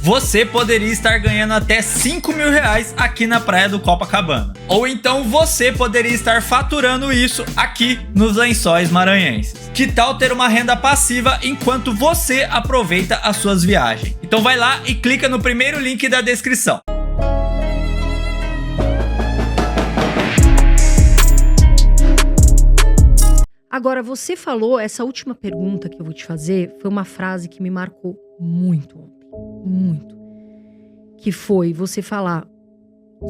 você poderia estar ganhando até R$5.000 aqui na praia do Copacabana. Ou então você poderia estar faturando isso aqui nos Lençóis Maranhenses. Que tal ter uma renda passiva enquanto você aproveita as suas viagens? Então vai lá e clica no primeiro link da descrição. Agora, você falou, essa última pergunta que eu vou te fazer foi uma frase que me marcou muito ontem. Muito. Que foi você falar: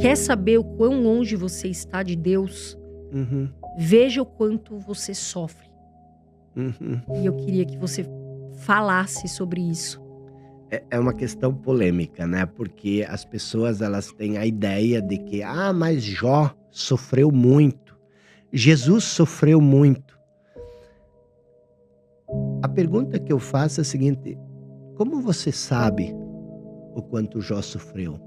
quer saber o quão longe você está de Deus? Veja o quanto você sofre. E eu queria que você falasse sobre isso. É uma questão polêmica, né? Porque as pessoas, elas têm a ideia de que, mas Jó sofreu muito. Jesus sofreu muito. A pergunta que eu faço é a seguinte: como você sabe o quanto Jó sofreu?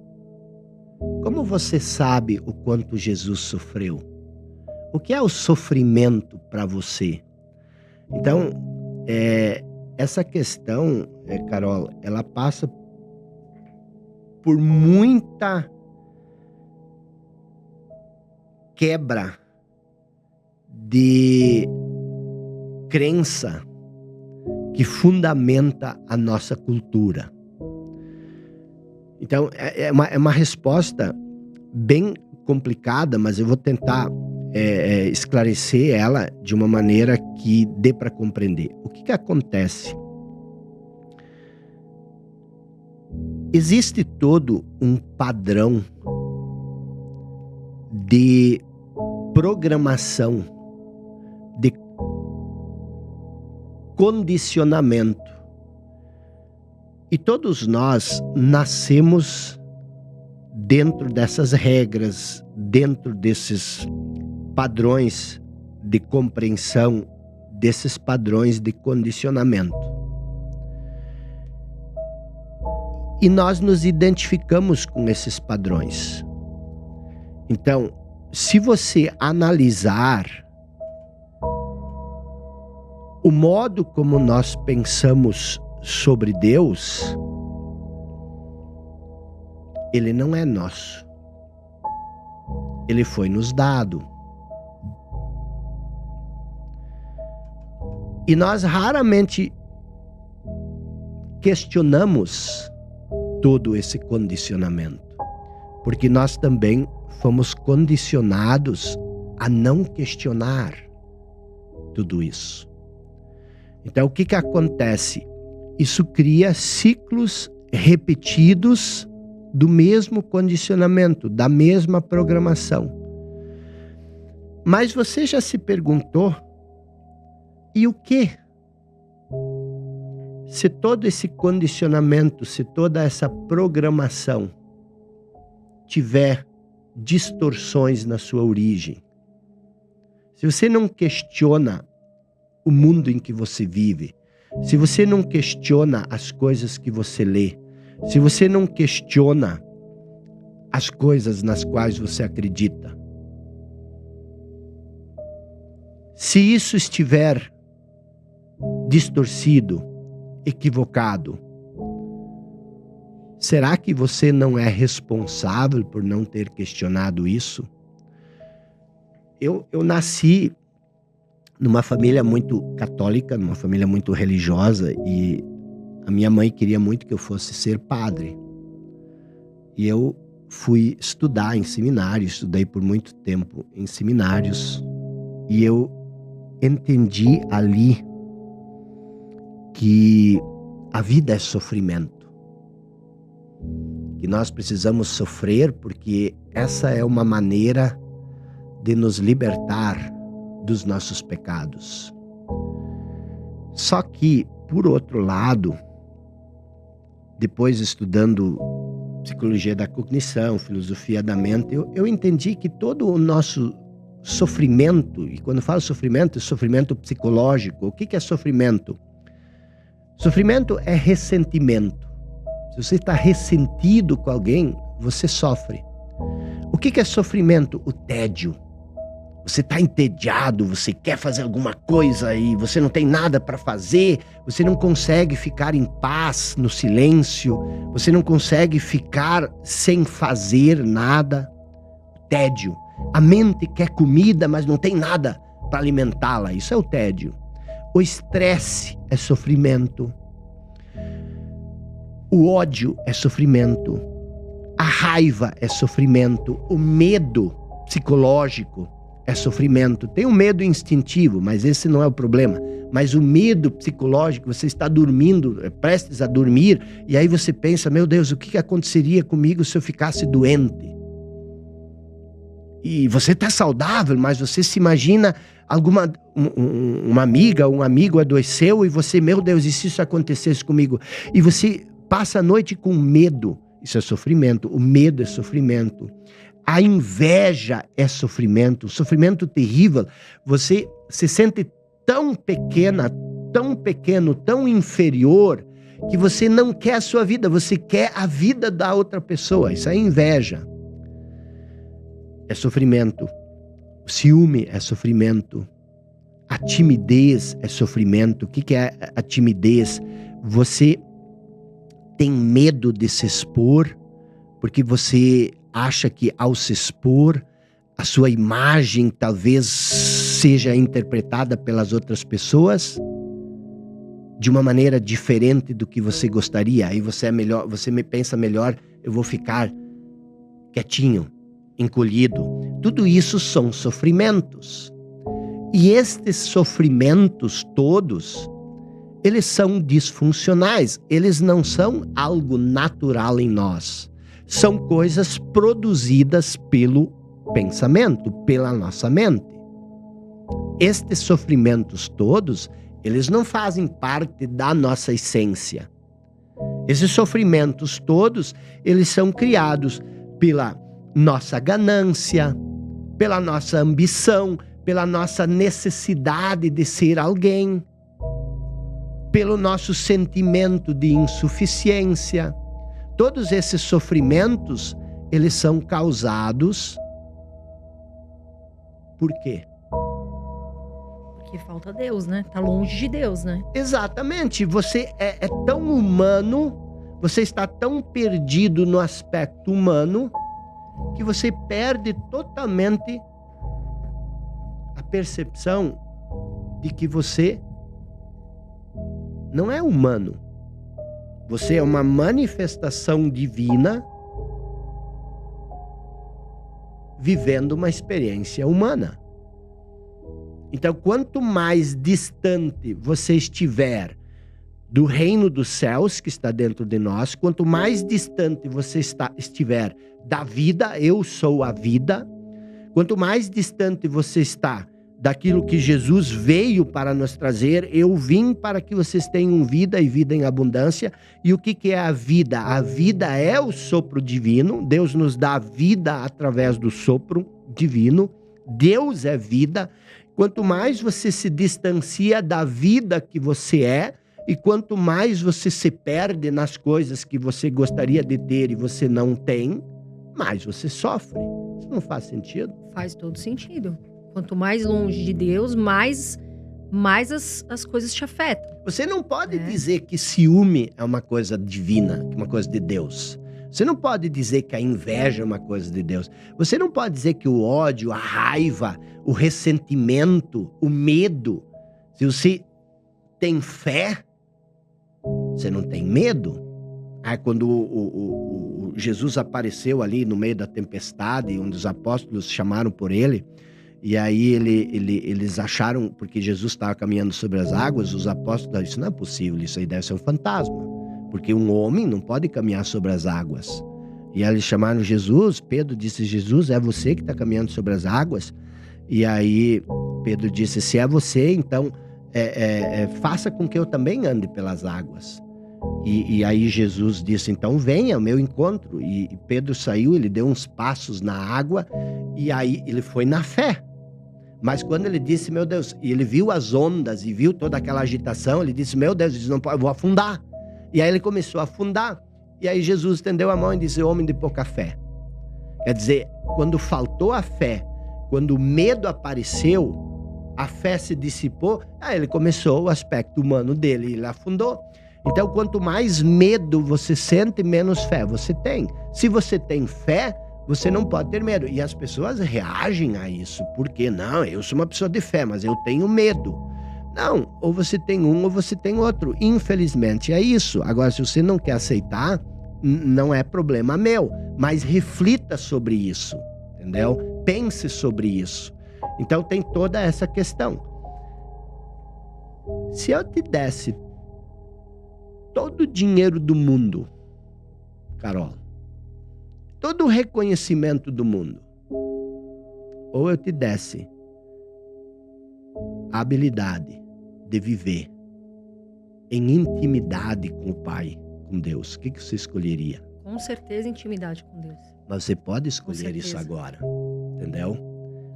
Como você sabe o quanto Jesus sofreu? O que é o sofrimento para você? Então, essa questão, Carol, ela passa por muita quebra de crença que fundamenta a nossa cultura. Então, é uma resposta bem complicada, mas eu vou tentar esclarecer ela de uma maneira que dê para compreender. O que acontece? Existe todo um padrão de programação, de condicionamento. E todos nós nascemos dentro dessas regras, dentro desses padrões de compreensão, desses padrões de condicionamento. E nós nos identificamos com esses padrões. Então, se você analisar o modo como nós pensamos sobre Deus, ele não é nosso. Ele foi nos dado. E nós raramente questionamos todo esse condicionamento, porque nós também fomos condicionados a não questionar tudo isso. Então, o que acontece? Isso cria ciclos repetidos do mesmo condicionamento, da mesma programação. Mas você já se perguntou, e o quê? Se todo esse condicionamento, se toda essa programação tiver distorções na sua origem, se você não questiona o mundo em que você vive, se você não questiona as coisas que você lê, se você não questiona as coisas nas quais você acredita, se isso estiver distorcido, equivocado, será que você não é responsável por não ter questionado isso? Eu nasci numa família muito católica, numa família muito religiosa, e a minha mãe queria muito que eu fosse ser padre. E eu fui estudar em seminário, estudei por muito tempo em seminários, e eu entendi ali que a vida é sofrimento, que nós precisamos sofrer porque essa é uma maneira de nos libertar dos nossos pecados. Só que, por outro lado, depois estudando psicologia da cognição, filosofia da mente, eu entendi que todo o nosso sofrimento, e quando falo sofrimento, é sofrimento psicológico. O que é sofrimento? Sofrimento é ressentimento. Se você está ressentido com alguém, você sofre. O que é sofrimento? O tédio. Você está entediado, você quer fazer alguma coisa e você não tem nada para fazer, você não consegue ficar em paz, no silêncio, você não consegue ficar sem fazer nada. Tédio. A mente quer comida, mas não tem nada para alimentá-la. Isso é o tédio. O estresse é sofrimento. O ódio é sofrimento. A raiva é sofrimento. O medo psicológico é sofrimento. Tem um medo instintivo, mas esse não é o problema. Mas o medo psicológico, você está dormindo, prestes a dormir, e aí você pensa, meu Deus, o que aconteceria comigo se eu ficasse doente? E você está saudável, mas você se imagina uma amiga, um amigo adoeceu, e você, meu Deus, e se isso acontecesse comigo? E você passa a noite com medo. Isso é sofrimento. O medo é sofrimento. A inveja é sofrimento, sofrimento terrível. Você se sente tão pequena, tão pequeno, tão inferior, que você não quer a sua vida, você quer a vida da outra pessoa. Isso é inveja. É sofrimento. O ciúme é sofrimento. A timidez é sofrimento. O que é a timidez? Você tem medo de se expor, porque você acha que ao se expor, a sua imagem talvez seja interpretada pelas outras pessoas de uma maneira diferente do que você gostaria. Aí você pensa melhor, eu vou ficar quietinho, encolhido. Tudo isso são sofrimentos. E estes sofrimentos todos, eles são disfuncionais, eles não são algo natural em nós. São coisas produzidas pelo pensamento, pela nossa mente. Estes sofrimentos todos, eles não fazem parte da nossa essência. Esses sofrimentos todos, eles são criados pela nossa ganância, pela nossa ambição, pela nossa necessidade de ser alguém, pelo nosso sentimento de insuficiência. Todos esses sofrimentos, eles são causados por quê? Porque falta Deus, né? Tá longe de Deus, né? Exatamente. Você é tão humano, você está tão perdido no aspecto humano, que você perde totalmente a percepção de que você não é humano. Você é uma manifestação divina vivendo uma experiência humana. Então, quanto mais distante você estiver do reino dos céus que está dentro de nós, quanto mais distante você estiver da vida, eu sou a vida, quanto mais distante você está daquilo que Jesus veio para nos trazer, eu vim para que vocês tenham vida e vida em abundância. E o que é a vida? A vida é o sopro divino. Deus nos dá vida através do sopro divino. Deus é vida. Quanto mais você se distancia da vida que você é, e quanto mais você se perde nas coisas que você gostaria de ter e você não tem, mais você sofre. Isso não faz sentido? Faz todo sentido. Quanto mais longe de Deus, mais as coisas te afetam. Você não pode dizer que ciúme é uma coisa divina, que é uma coisa de Deus. Você não pode dizer que a inveja é uma coisa de Deus. Você não pode dizer que o ódio, a raiva, o ressentimento, o medo. Se você tem fé, você não tem medo. Quando o Jesus apareceu ali no meio da tempestade, onde os apóstolos chamaram por ele, e aí eles acharam, porque Jesus estava caminhando sobre as águas, os apóstolos, isso não é possível, isso aí deve ser um fantasma, porque um homem não pode caminhar sobre as águas. E aí eles chamaram Jesus, Pedro disse, Jesus, é você que está caminhando sobre as águas? E aí Pedro disse, se é você, então faça com que eu também ande pelas águas. E aí Jesus disse, então venha ao meu encontro. E Pedro saiu, ele deu uns passos na água, e aí ele foi na fé. Mas quando ele disse, meu Deus, e ele viu as ondas e viu toda aquela agitação, ele disse, meu Deus, não pode, eu vou afundar. E aí ele começou a afundar. E aí Jesus estendeu a mão e disse, homem de pouca fé. Quer dizer, quando faltou a fé, Quando o medo apareceu, a fé se dissipou, aí ele começou o aspecto humano dele, ele afundou. Então, quanto mais medo você sente, menos fé você tem. Se você tem fé, você não pode ter medo. E as pessoas reagem a isso. Por quê? Não, eu sou uma pessoa de fé, mas eu tenho medo. Não, ou você tem um ou você tem outro. Infelizmente é isso. Agora, se você não quer aceitar, não é problema meu. Mas reflita sobre isso, entendeu? Pense sobre isso. Então tem toda essa questão. Se eu te desse todo o dinheiro do mundo, Carol, todo o reconhecimento do mundo, ou eu te desse a habilidade de viver em intimidade com o Pai, com Deus, o que você escolheria? Com certeza, intimidade com Deus. Mas você pode escolher isso agora, entendeu?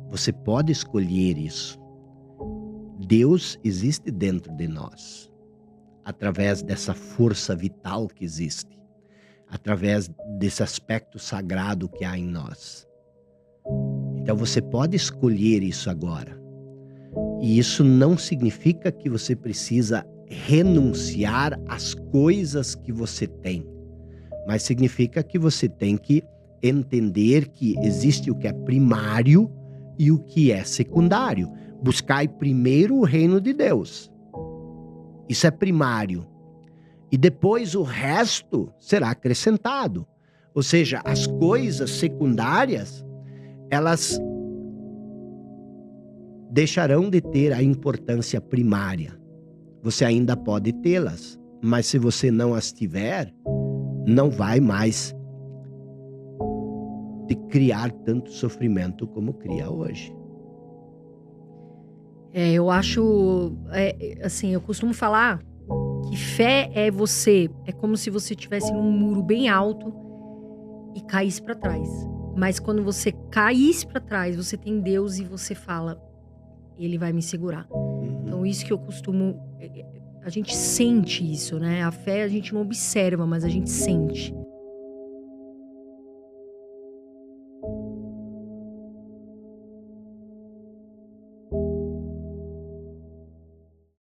Você pode escolher isso. Deus existe dentro de nós. Através dessa força vital que existe, através desse aspecto sagrado que há em nós. Então você pode escolher isso agora. E isso não significa que você precisa renunciar às coisas que você tem, mas significa que você tem que entender que existe o que é primário e o que é secundário. Buscai primeiro o reino de Deus. Isso é primário. E depois o resto será acrescentado. Ou seja, as coisas secundárias, elas deixarão de ter a importância primária. Você ainda pode tê-las, mas se você não as tiver, não vai mais te criar tanto sofrimento como cria hoje. Eu acho, assim, eu costumo falar que fé é como se você estivesse num muro bem alto e caísse para trás. Mas quando você caísse para trás, você tem Deus e você fala, Ele vai me segurar. Então isso que eu costumo, a gente sente isso, né? A fé a gente não observa, mas a gente sente.